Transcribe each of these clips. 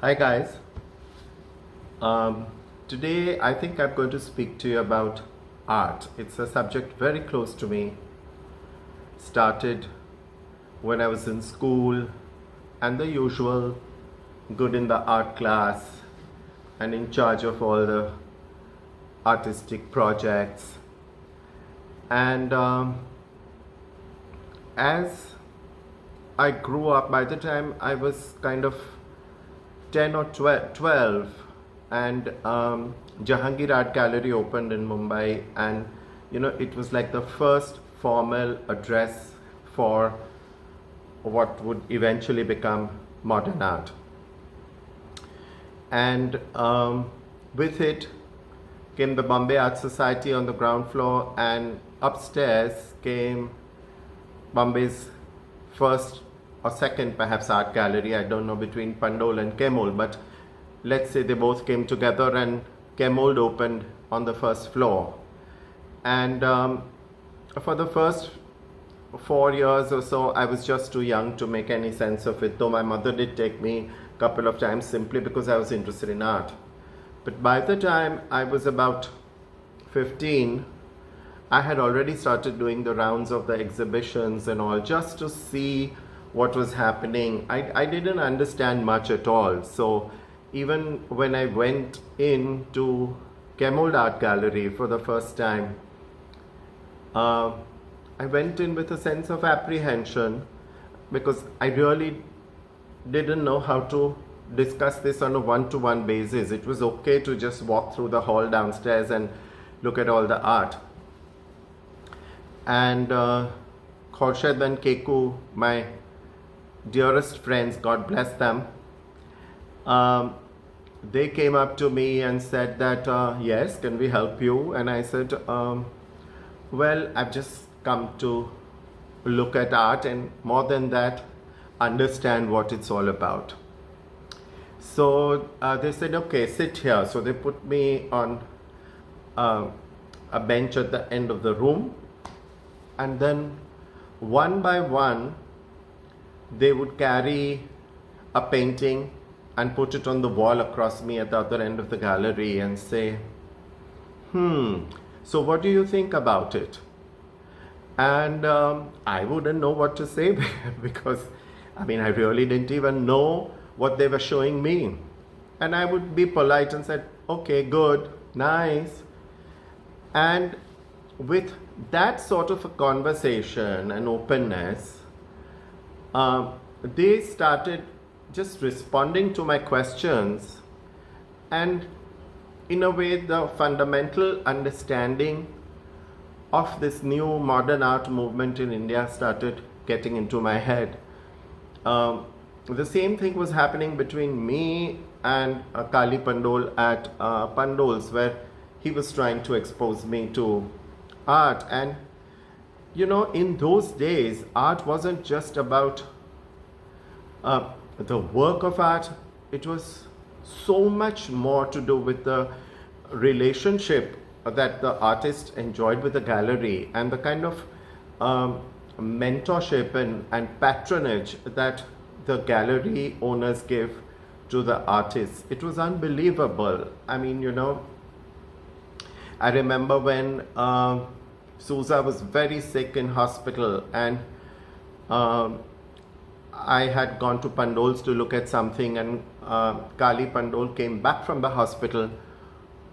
Hi guys. Um, Today I think I'm going to speak to you about art. It's a subject very close to me. Started when I was in school and the usual good in the art class and in charge of all the artistic projects. And as I grew up, by the time I was kind of 10 or 12, and Jahangir Art Gallery opened in Mumbai, and it was like the first formal address for what would eventually become modern art. And with it came the Bombay Art Society on the ground floor, and upstairs came Bombay's first or second perhaps art gallery, I don't know, between Pandol and Kemol, but let's say they both came together, and Kemol opened on the first floor. And for the first 4 years or so, I was just too young to make any sense of it, though my mother did take me a couple of times simply because I was interested in art. But by the time I was about 15, I had already started doing the rounds of the exhibitions and all, just to see what was happening. I didn't understand much at all. So even when I went into Kemold Art Gallery for the first time, I went in with a sense of apprehension because I really didn't know how to discuss this on a one-to-one basis. It was okay to just walk through the hall downstairs and look at all the art. And Khorshed and Keku, my dearest friends, God bless them, they came up to me and said that, yes, can we help you? And I said, well, I've just come to look at art, and more than that, understand what it's all about. So they said, okay, sit here. So they put me on a bench at the end of the room, and then one by one they would carry a painting and put it on the wall across me at the other end of the gallery and say, so what do you think about it? And I wouldn't know what to say because I really didn't even know what they were showing me. And I would be polite and said, okay, good, nice. And with that sort of a conversation and openness, they started just responding to my questions, and in a way the fundamental understanding of this new modern art movement in India started getting into my head. The same thing was happening between me and Kali Pandol at Pandol's, where he was trying to expose me to art. And in those days, art wasn't just about the work of art. It was so much more to do with the relationship that the artist enjoyed with the gallery, and the kind of mentorship and patronage that the gallery owners gave to the artists. It was unbelievable. I remember when Souza was very sick in hospital, and I had gone to Pandol's to look at something, and Kali Pandol came back from the hospital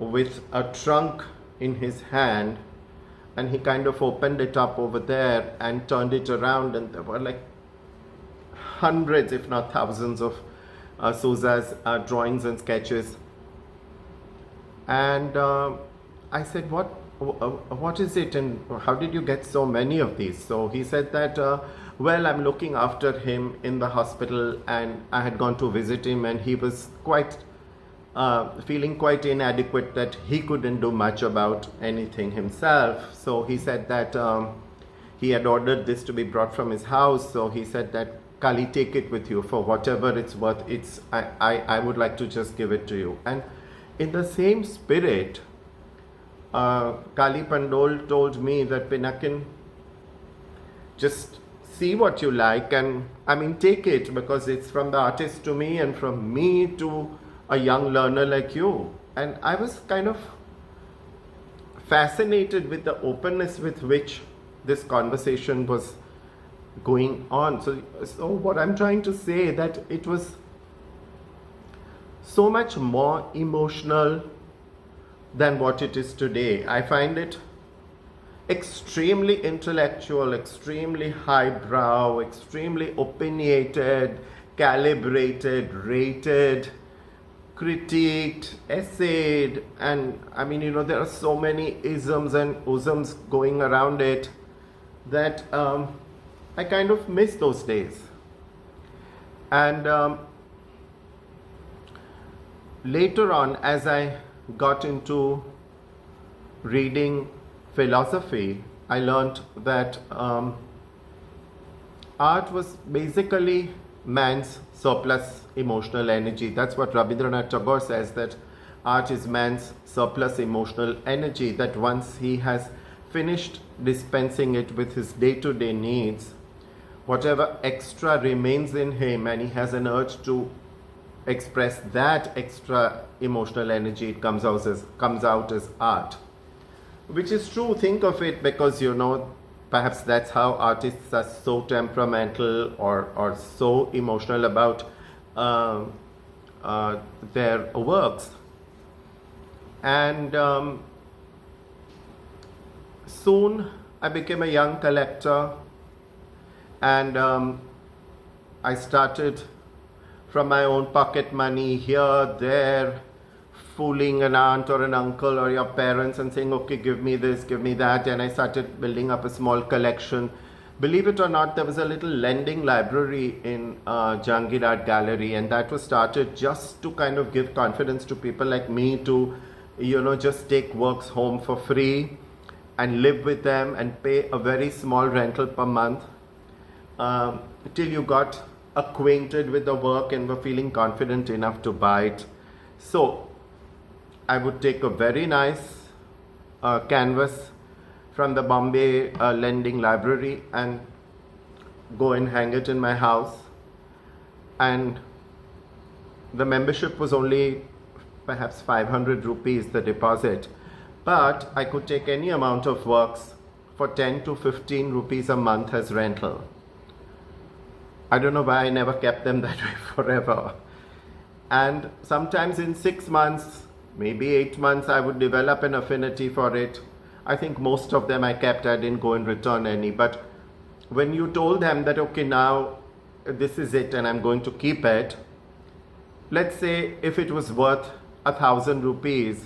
with a trunk in his hand, and he kind of opened it up over there and turned it around, and there were like hundreds if not thousands of Souza's drawings and sketches. And I said, what is it, and how did you get so many of these? So he said that, well, I'm looking after him in the hospital, and I had gone to visit him, and he was quite feeling quite inadequate, that he couldn't do much about anything himself. So he said that he had ordered this to be brought from his house. So he said that, Kali, take it with you for whatever it's worth. I would like to just give it to you. And in the same spirit, Kali Pandol told me that, Pinakin, just see what you like, and I mean, take it, because it's from the artist to me and from me to a young learner like you. And I was kind of fascinated with the openness with which this conversation was going on. So what I'm trying to say, that it was so much more emotional than what it is today. I find it extremely intellectual, extremely highbrow, extremely opinionated, calibrated, rated, critiqued, essayed, and I mean, you know, there are so many isms and usms going around it that I kind of miss those days. And later on, as I got into reading philosophy, I learned that art was basically man's surplus emotional energy. That's what Rabindranath Tagore says, that art is man's surplus emotional energy, that once he has finished dispensing it with his day-to-day needs, whatever extra remains in him and he has an urge to express that extra emotional energy, it comes out as art. Which is true, think of it, because, you know, perhaps that's how artists are so temperamental or so emotional about their works. And soon I became a young collector, and I started from my own pocket money, here, there, fooling an aunt or an uncle or your parents and saying, okay, give me this, give me that. And I started building up a small collection. Believe it or not, there was a little lending library in Jahangir Art Gallery, and that was started just to kind of give confidence to people like me to, you know, just take works home for free and live with them and pay a very small rental per month till you got acquainted with the work and were feeling confident enough to buy it. So I would take a very nice canvas from the Bombay lending library and go and hang it in my house. And the membership was only perhaps 500 rupees, the deposit. But I could take any amount of works for 10 to 15 rupees a month as rental. I don't know why I never kept them that way forever. And sometimes in 6 months, maybe 8 months, I would develop an affinity for it. I think most of them I kept. I didn't go and return any. But when you told them that, okay, now this is it and I'm going to keep it, let's say if it was worth 1,000 rupees,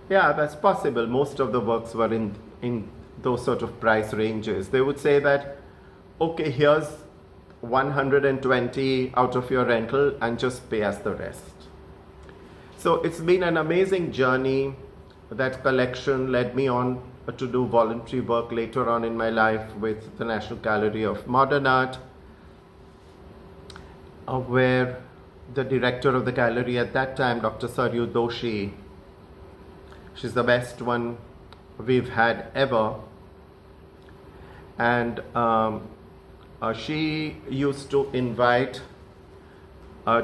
yeah, that's possible. Most of the works were in those sort of price ranges. They would say that, okay, here's 120 out of your rental and just pay us the rest. So it's been an amazing journey. That collection led me on to do voluntary work later on in my life with the National Gallery of Modern Art, where the director of the gallery at that time, Dr. Saryu Doshi, she's the best one we've had ever, and she used to invite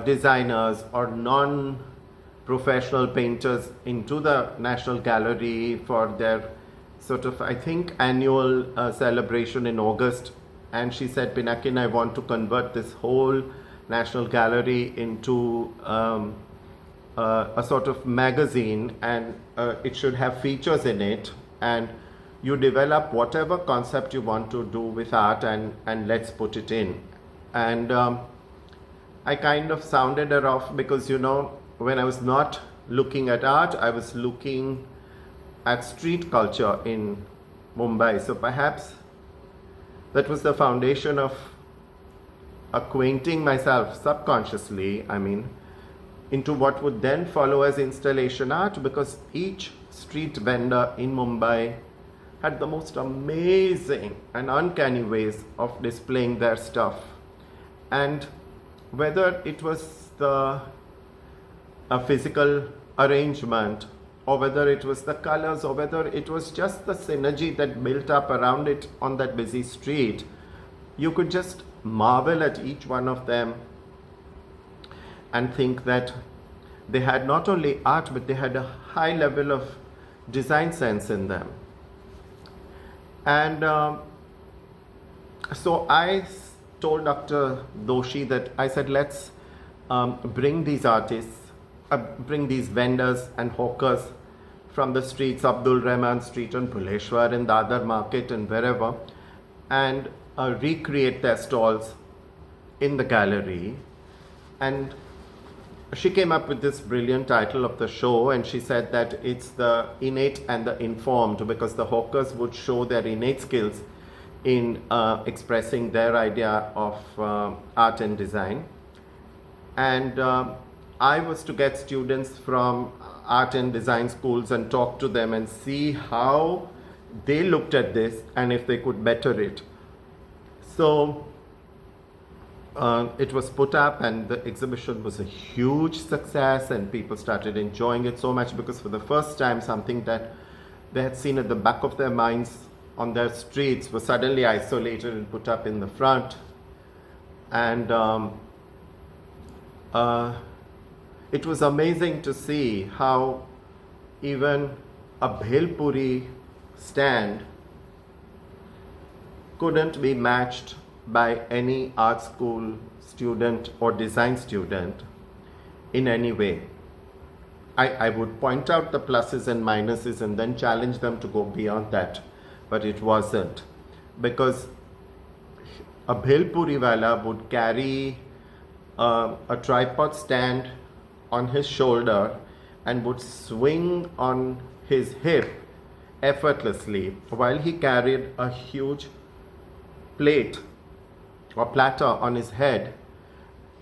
designers or non-professional painters into the National Gallery for their sort of, I think, annual celebration in August. And she said, Pinakin, I want to convert this whole National Gallery into a sort of magazine, and it should have features in it, and you develop whatever concept you want to do with art, and let's put it in. And I kind of sounded her off because, you know, when I was not looking at art, I was looking at street culture in Mumbai. So perhaps that was the foundation of acquainting myself subconsciously, I mean, into what would then follow as installation art, because each street vendor in Mumbai had the most amazing and uncanny ways of displaying their stuff. And whether it was a physical arrangement, or whether it was the colors, or whether it was just the synergy that built up around it on that busy street, you could just marvel at each one of them and think that they had not only art, but they had a high level of design sense in them. And so I told Dr. Doshi that I said, let's bring these artists, bring these vendors and hawkers from the streets, Abdul Rahman Street and Bhuleshwar and Dadar Market and wherever, and recreate their stalls in the gallery. And she came up with this brilliant title of the show, and she said that it's the innate and the informed, because the hawkers would show their innate skills in expressing their idea of art and design. And I was to get students from art and design schools and talk to them and see how they looked at this and if they could better it. So it was put up, and the exhibition was a huge success, and people started enjoying it so much, because for the first time something that they had seen at the back of their minds on their streets was suddenly isolated and put up in the front. And it was amazing to see how even a bhel puri stand couldn't be matched by any art school student or design student in any way. I would point out the pluses and minuses and then challenge them to go beyond that, but it wasn't, because a bhel puri wala would carry a tripod stand on his shoulder and would swing on his hip effortlessly while he carried a huge plate or platter on his head,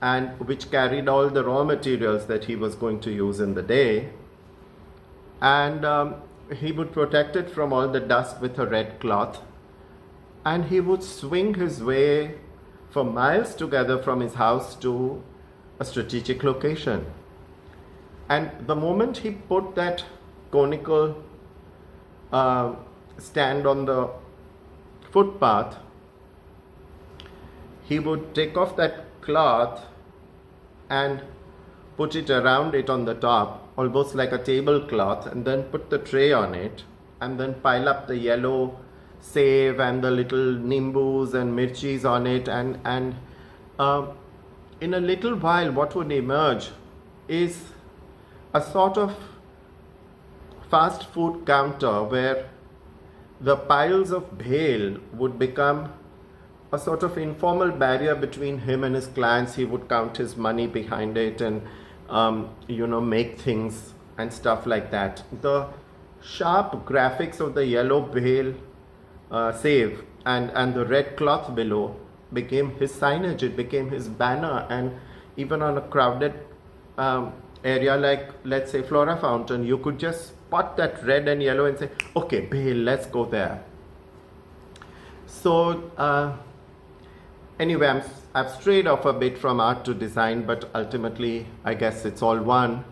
and which carried all the raw materials that he was going to use in the day. And he would protect it from all the dust with a red cloth, and he would swing his way for miles together from his house to a strategic location. And the moment he put that conical stand on the footpath, he would take off that cloth and put it around it on the top, almost like a tablecloth, and then put the tray on it, and then pile up the yellow save and the little nimbus and mirchis on it, and in a little while what would emerge is a sort of fast food counter where the piles of bhel would become a sort of informal barrier between him and his clients. He would count his money behind it and make things and stuff like that. The sharp graphics of the yellow bhel save and the red cloth below became his signage, it became his banner. And even on a crowded area like, let's say, Flora Fountain, you could just spot that red and yellow and say, okay, bhel, let's go there. So anyway, I've strayed off a bit from art to design, but ultimately I guess it's all one.